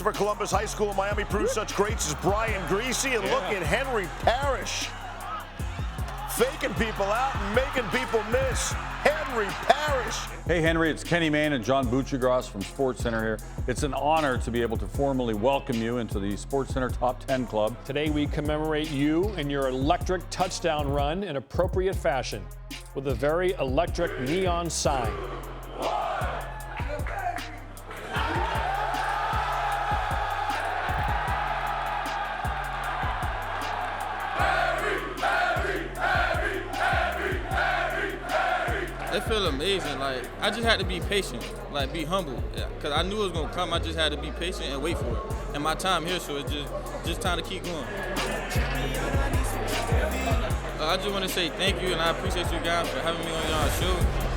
for Columbus High School in Miami proves such greats as Brian Greasy, and look at Henry Parrish. Faking people out and making people miss. Henry Parrish. Hey, Henry, it's Kenny Mayne and John Buccigross from SportsCenter here. It's an honor to be able to formally welcome you into the SportsCenter Top 10 Club. Today we commemorate you and your electric touchdown run in appropriate fashion with a very electric neon sign. It felt amazing. Like, I just had to be patient, like be humble, because I knew it was gonna come. I just had to be patient and wait for it. And my time here, so it's just time to keep going. I just want to say thank you, and I appreciate you guys for having me on y'all show.